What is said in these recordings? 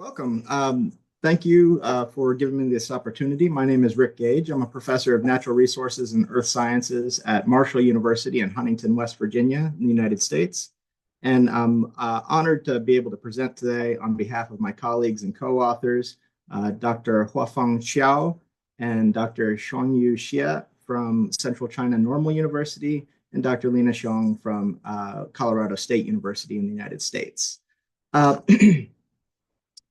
Welcome. Thank you for giving me this opportunity. My name is Rick Gage. I'm a professor of natural resources and earth sciences at Marshall University in Huntington, West Virginia, in the United States. And I'm honored to be able to present today on behalf of my colleagues and co-authors, Dr. Huafang Qiao and Dr. Shuangyu from Central China Normal University, and Dr. Lina Xiong from Colorado State University in the United States.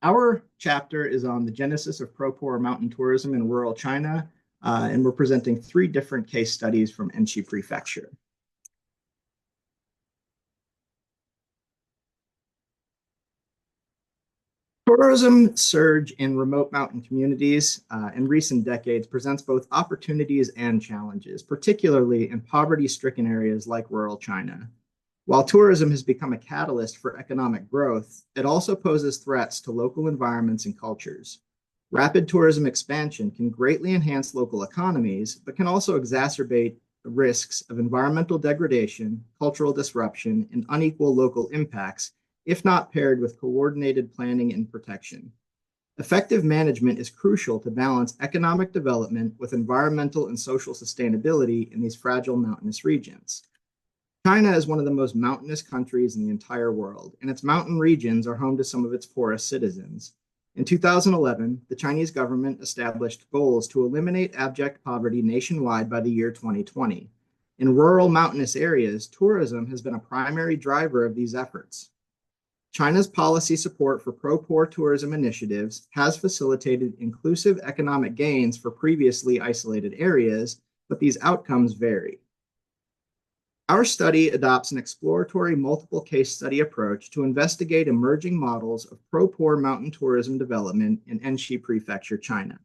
Our chapter is on the genesis of pro-poor mountain tourism in rural China, and we're presenting 3 different case studies from Enshi Prefecture. Tourism surge in remote mountain communities in recent decades presents both opportunities and challenges, particularly in poverty-stricken areas like rural China. While tourism has become a catalyst for economic growth, it also poses threats to local environments and cultures. Rapid tourism expansion can greatly enhance local economies, but can also exacerbate the risks of environmental degradation, cultural disruption, and unequal local impacts if not paired with coordinated planning and protection. Effective management is crucial to balance economic development with environmental and social sustainability in these fragile mountainous regions. China is one of the most mountainous countries in the entire world, and its mountain regions are home to some of its poorest citizens. In 2011, the Chinese government established goals to eliminate abject poverty nationwide by the year 2020. In rural mountainous areas, tourism has been a primary driver of these efforts. China's policy support for pro-poor tourism initiatives has facilitated inclusive economic gains for previously isolated areas, but these outcomes vary. Our study adopts an exploratory multiple case study approach to investigate emerging models of pro-poor mountain tourism development in Enshi Prefecture, China.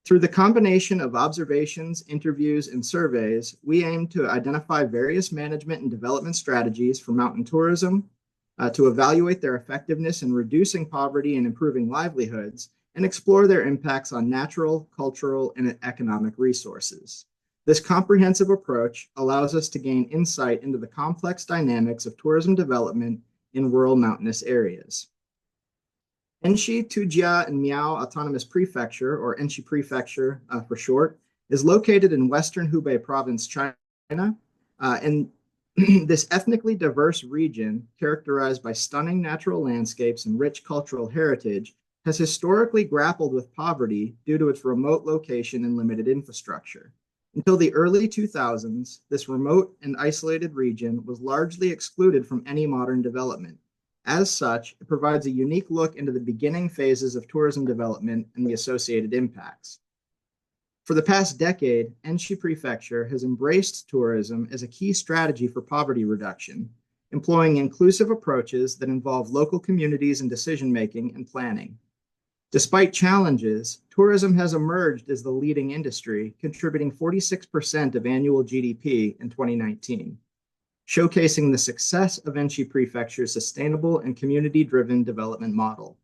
Through the combination of observations, interviews, and surveys, we aim to identify various management and development strategies for mountain tourism, to evaluate their effectiveness in reducing poverty and improving livelihoods, and explore their impacts on natural, cultural, and economic resources. This comprehensive approach allows us to gain insight into the complex dynamics of tourism development in rural mountainous areas. Enshi, Tujia, and Miao Autonomous Prefecture, or Enshi Prefecture for short, is located in western Hubei province, China, and this ethnically diverse region, characterized by stunning natural landscapes and rich cultural heritage, has historically grappled with poverty due to its remote location and limited infrastructure. Until the early 2000s, this remote and isolated region was largely excluded from any modern development. As such, it provides a unique look into the beginning phases of tourism development and the associated impacts. For the past decade, Enshi Prefecture has embraced tourism as a key strategy for poverty reduction, employing inclusive approaches that involve local communities in decision-making and planning. Despite challenges, tourism has emerged as the leading industry, contributing 46% of annual GDP in 2019, showcasing the success of Enshi Prefecture's sustainable and community-driven development model.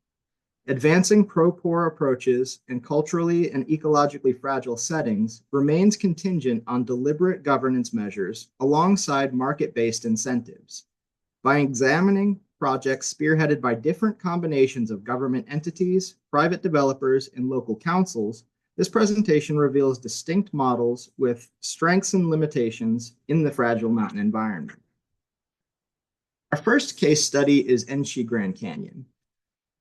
Advancing pro-poor approaches in culturally and ecologically fragile settings remains contingent on deliberate governance measures alongside market-based incentives. By examining projects spearheaded by different combinations of government entities, private developers, and local councils, this presentation reveals distinct models with strengths and limitations in the fragile mountain environment. Our first case study is Enshi Grand Canyon.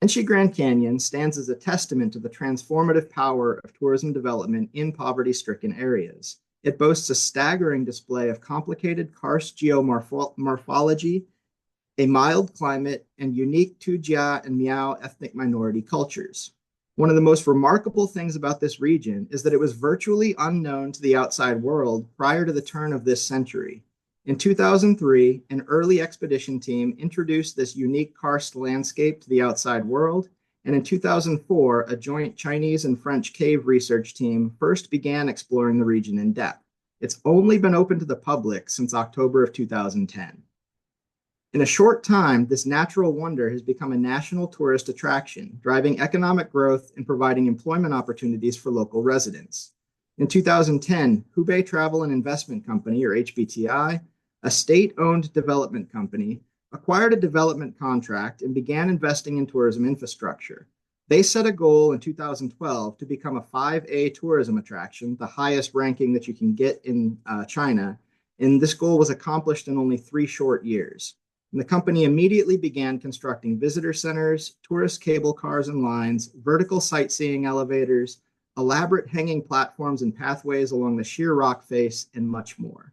Enshi Grand Canyon stands as a testament to the transformative power of tourism development in poverty-stricken areas. It boasts a staggering display of complicated karst geomorphology, a mild climate, and unique Tujia and Miao ethnic minority cultures. One of the most remarkable things about this region is that it was virtually unknown to the outside world prior to the turn of this century. In 2003, an early expedition team introduced this unique karst landscape to the outside world, and in 2004, a joint Chinese and French cave research team first began exploring the region in depth. It's only been open to the public since October of 2010. In a short time, this natural wonder has become a national tourist attraction, driving economic growth and providing employment opportunities for local residents. In 2010, Hubei Travel and Investment Company, or HBTI, a state-owned development company, acquired a development contract and began investing in tourism infrastructure. They set a goal in 2012 to become a 5A tourism attraction, the highest ranking that you can get in China. And this goal was accomplished in only 3 short years. And the company immediately began constructing visitor centers, tourist cable cars and lines, vertical sightseeing elevators, elaborate hanging platforms and pathways along the sheer rock face, and much more.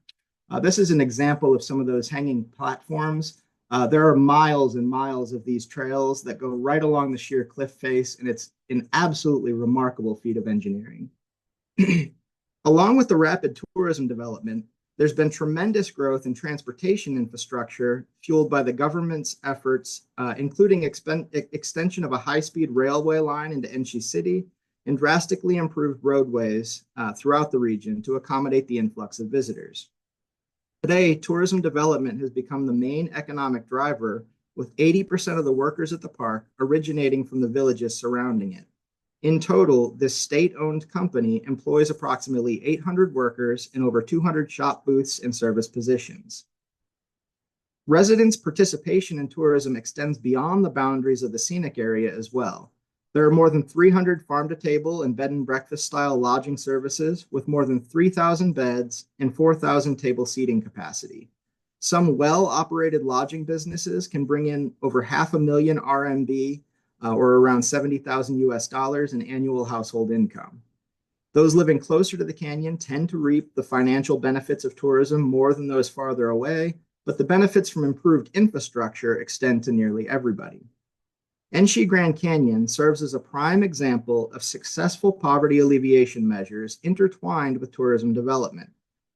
This is an example of some of those hanging platforms. There are miles and miles of these trails that go right along the sheer cliff face, and it's an absolutely remarkable feat of engineering. Along with the rapid tourism development, there's been tremendous growth in transportation infrastructure fueled by the government's efforts, including extension of a high-speed railway line into Enshi City and drastically improved roadways throughout the region to accommodate the influx of visitors. Today, tourism development has become the main economic driver, with 80% of the workers at the park originating from the villages surrounding it. In total, this state-owned company employs approximately 800 workers in over 200 shop booths and service positions. Residents' participation in tourism extends beyond the boundaries of the scenic area as well. There are more than 300 farm-to-table and bed and breakfast style lodging services with more than 3,000 beds and 4,000 table seating capacity. Some well-operated lodging businesses can bring in over 500,000 RMB, or around 70,000 US dollars in annual household income. Those living closer to the canyon tend to reap the financial benefits of tourism more than those farther away, but the benefits from improved infrastructure extend to nearly everybody. Enshi Grand Canyon serves as a prime example of successful poverty alleviation measures intertwined with tourism development.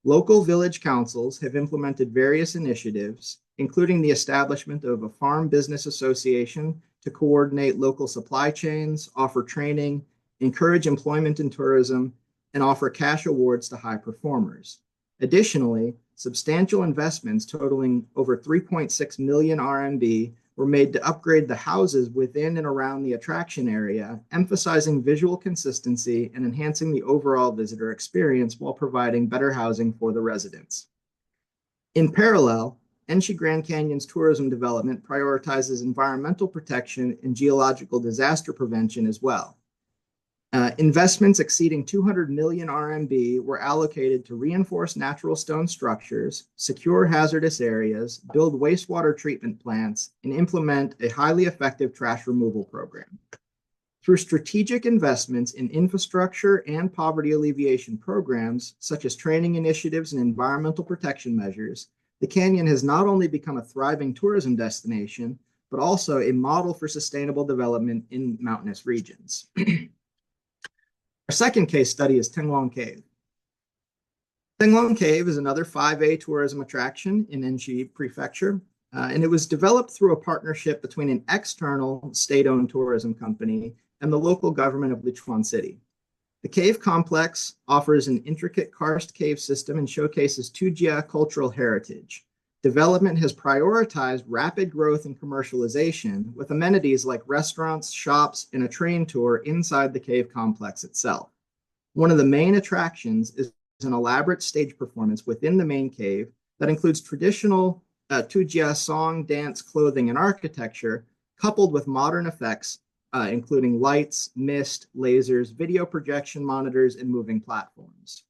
Local village councils have implemented various initiatives, including the establishment of a farm business association to coordinate local supply chains, offer training, encourage employment in tourism, and offer cash awards to high performers. Additionally, substantial investments totaling over 3.6 million RMB were made to upgrade the houses within and around the attraction area, emphasizing visual consistency and enhancing the overall visitor experience while providing better housing for the residents. In parallel, Enshi Grand Canyon's tourism development prioritizes environmental protection and geological disaster prevention as well. Investments exceeding 200 million RMB were allocated to reinforce natural stone structures, secure hazardous areas, build wastewater treatment plants, and implement a highly effective trash removal program. Through strategic investments in infrastructure and poverty alleviation programs, such as training initiatives and environmental protection measures, the canyon has not only become a thriving tourism destination, but also a model for sustainable development in mountainous regions. Our second case study is Tenglong Cave. Tenglong Cave is another 5A tourism attraction in Enshi Prefecture, and it was developed through a partnership between an external state-owned tourism company and the local government of Lichuan City. The cave complex offers an intricate karst cave system and showcases Tujia cultural heritage. Development has prioritized rapid growth and commercialization with amenities like restaurants, shops, and a train tour inside the cave complex itself. One of the main attractions is an elaborate stage performance within the main cave that includes traditional Tujia song, dance, clothing, and architecture, coupled with modern effects, including lights, mist, lasers, video projection monitors, and moving platforms.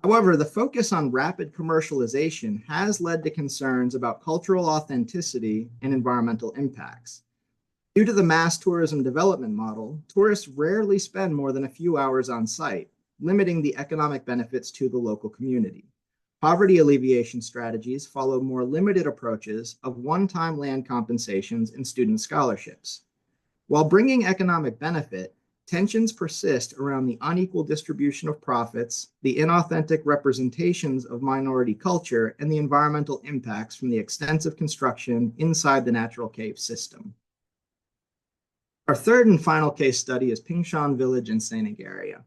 However, the focus on rapid commercialization has led to concerns about cultural authenticity and environmental impacts. Due to the mass tourism development model, tourists rarely spend more than a few hours on site, limiting the economic benefits to the local community. Poverty alleviation strategies follow more limited approaches of one-time land compensations and student scholarships. While bringing economic benefit, tensions persist around the unequal distribution of profits, the inauthentic representations of minority culture, and the environmental impacts from the extensive construction inside the natural cave system. Our third and final case study is Pingshan Village in Sainik area.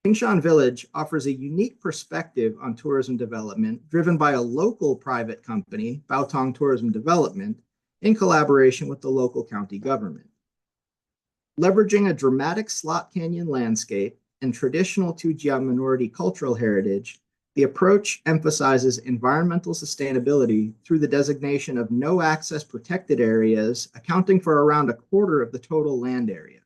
Pingshan Village offers a unique perspective on tourism development driven by a local private company, Baotong Tourism Development, in collaboration with the local county government. Leveraging a dramatic slot canyon landscape and traditional Tujia minority cultural heritage, The approach emphasizes environmental sustainability through the designation of no-access protected areas, accounting for around a quarter of the total land area.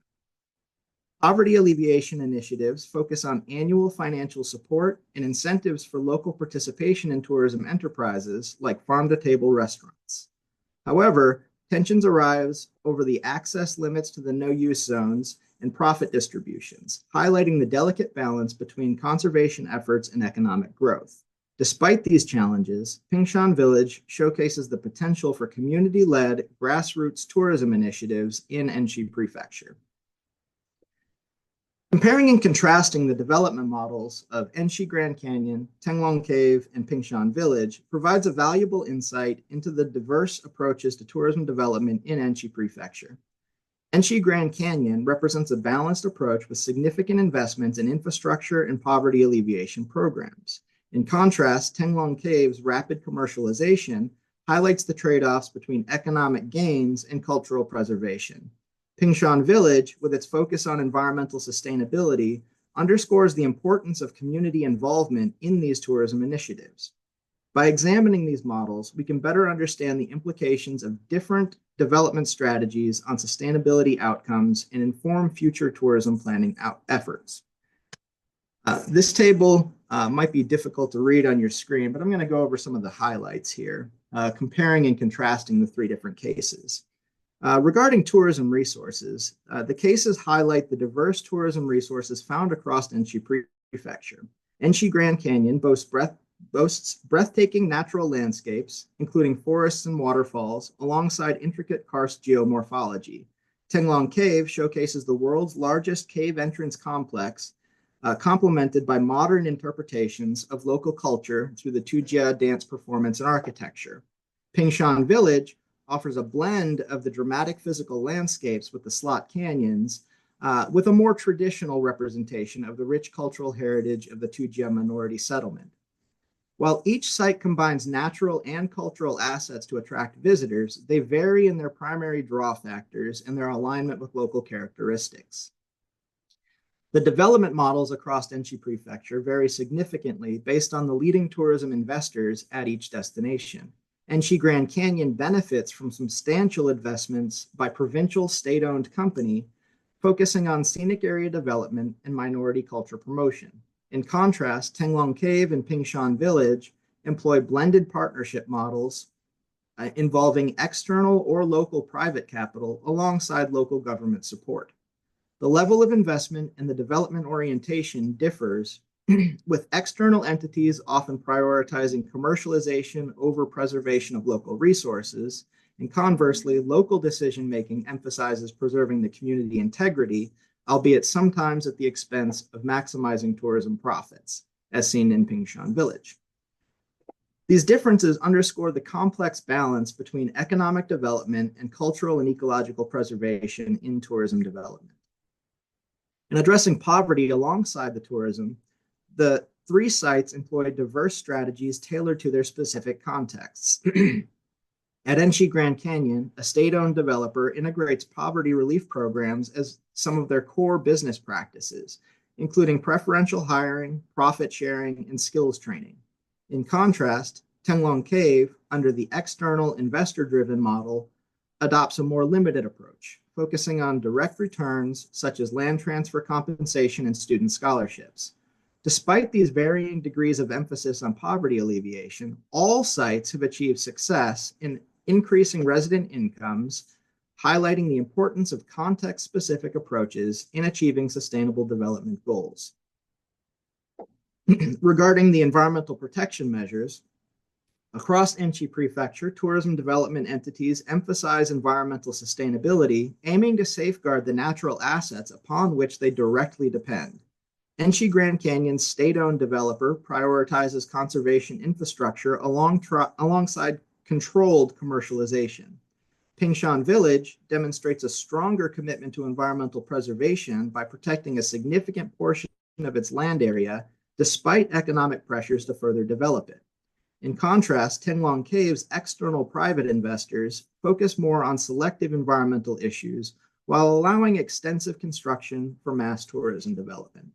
Poverty alleviation initiatives focus on annual financial support and incentives for local participation in tourism enterprises like farm-to-table restaurants. However, tensions arise over the access limits to the no-use zones and profit distributions, highlighting the delicate balance between conservation efforts and economic growth. Despite these challenges, Pingshan Village showcases the potential for community-led grassroots tourism initiatives in Enshi Prefecture. Comparing and contrasting the development models of Enshi Grand Canyon, Tenglong Cave, and Pingshan Village provides a valuable insight into the diverse approaches to tourism development in Enshi Prefecture. Enshi Grand Canyon represents a balanced approach with significant investments in infrastructure and poverty alleviation programs. In contrast, Tenglong Cave's rapid commercialization highlights the trade-offs between economic gains and cultural preservation. Pingshan Village, with its focus on environmental sustainability, underscores the importance of community involvement in these tourism initiatives. By examining these models, we can better understand the implications of different development strategies on sustainability outcomes and inform future tourism planning efforts. This table might be difficult to read on your screen, but I'm going to go over some of the highlights here, comparing and contrasting the three different cases. Regarding tourism resources, the cases highlight the diverse tourism resources found across Enshi Prefecture. Enshi Grand Canyon boasts breathtaking natural landscapes, including forests and waterfalls, alongside intricate karst geomorphology. Tenglong Cave showcases the world's largest cave entrance complex, complemented by modern interpretations of local culture through the Tujia dance performance and architecture. Pingshan Village offers a blend of the dramatic physical landscapes with the slot canyons, with a more traditional representation of the rich cultural heritage of the Tujia minority settlement. While each site combines natural and cultural assets to attract visitors, they vary in their primary draw factors and their alignment with local characteristics. The development models across Enshi Prefecture vary significantly based on the leading tourism investors at each destination. Enshi Grand Canyon benefits from substantial investments by provincial state-owned company focusing on scenic area development and minority culture promotion. In contrast, Tenglong Cave and Pingshan Village employ blended partnership models involving external or local private capital alongside local government support. The level of investment and the development orientation differs, with external entities often prioritizing commercialization over preservation of local resources, and conversely, local decision-making emphasizes preserving the community integrity, albeit sometimes at the expense of maximizing tourism profits, as seen in Pingshan Village. These differences underscore the complex balance between economic development and cultural and ecological preservation in tourism development. In addressing poverty alongside the tourism, the three sites employ diverse strategies tailored to their specific contexts. At Enshi Grand Canyon, a state-owned developer integrates poverty relief programs as some of their core business practices, including preferential hiring, profit sharing, and skills training. In contrast, Tenglong Cave, under the external investor-driven model, adopts a more limited approach, focusing on direct returns such as land transfer compensation and student scholarships. Despite these varying degrees of emphasis on poverty alleviation, all sites have achieved success in increasing resident incomes, highlighting the importance of context-specific approaches in achieving sustainable development goals. Regarding the environmental protection measures, across Enshi Prefecture, tourism development entities emphasize environmental sustainability, aiming to safeguard the natural assets upon which they directly depend. Enshi Grand Canyon's state-owned developer prioritizes conservation infrastructure alongside controlled commercialization. Pingshan Village demonstrates a stronger commitment to environmental preservation by protecting a significant portion of its land area despite economic pressures to further develop it. In contrast, Tenglong Cave's external private investors focus more on selective environmental issues while allowing extensive construction for mass tourism development.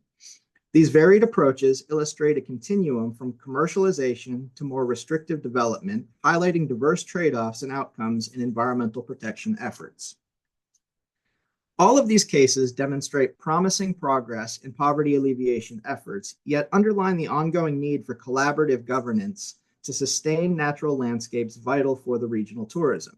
These varied approaches illustrate a continuum from commercialization to more restrictive development, highlighting diverse trade-offs and outcomes in environmental protection efforts. All of these cases demonstrate promising progress in poverty alleviation efforts, yet underline the ongoing need for collaborative governance to sustain natural landscapes vital for the regional tourism.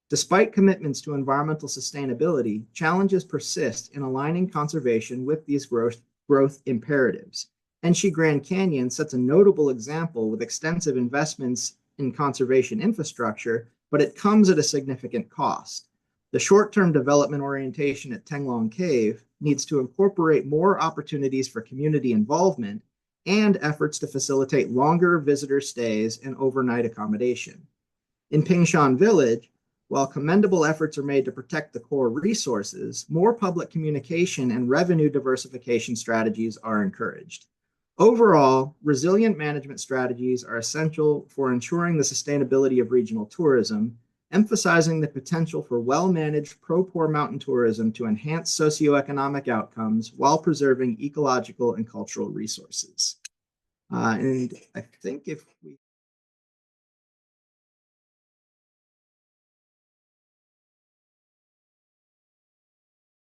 Despite commitments to environmental sustainability, challenges persist in aligning conservation with these growth imperatives. Enshi Grand Canyon sets a notable example with extensive investments in conservation infrastructure, but it comes at a significant cost. The short-term development orientation at Tenglong Cave needs to incorporate more opportunities for community involvement and efforts to facilitate longer visitor stays and overnight accommodation. In Pingshan Village, while commendable efforts are made to protect the core resources, more public communication and revenue diversification strategies are encouraged. Overall, resilient management strategies are essential for ensuring the sustainability of regional tourism, emphasizing the potential for well-managed pro-poor mountain tourism to enhance socioeconomic outcomes while preserving ecological and cultural resources. And I think if we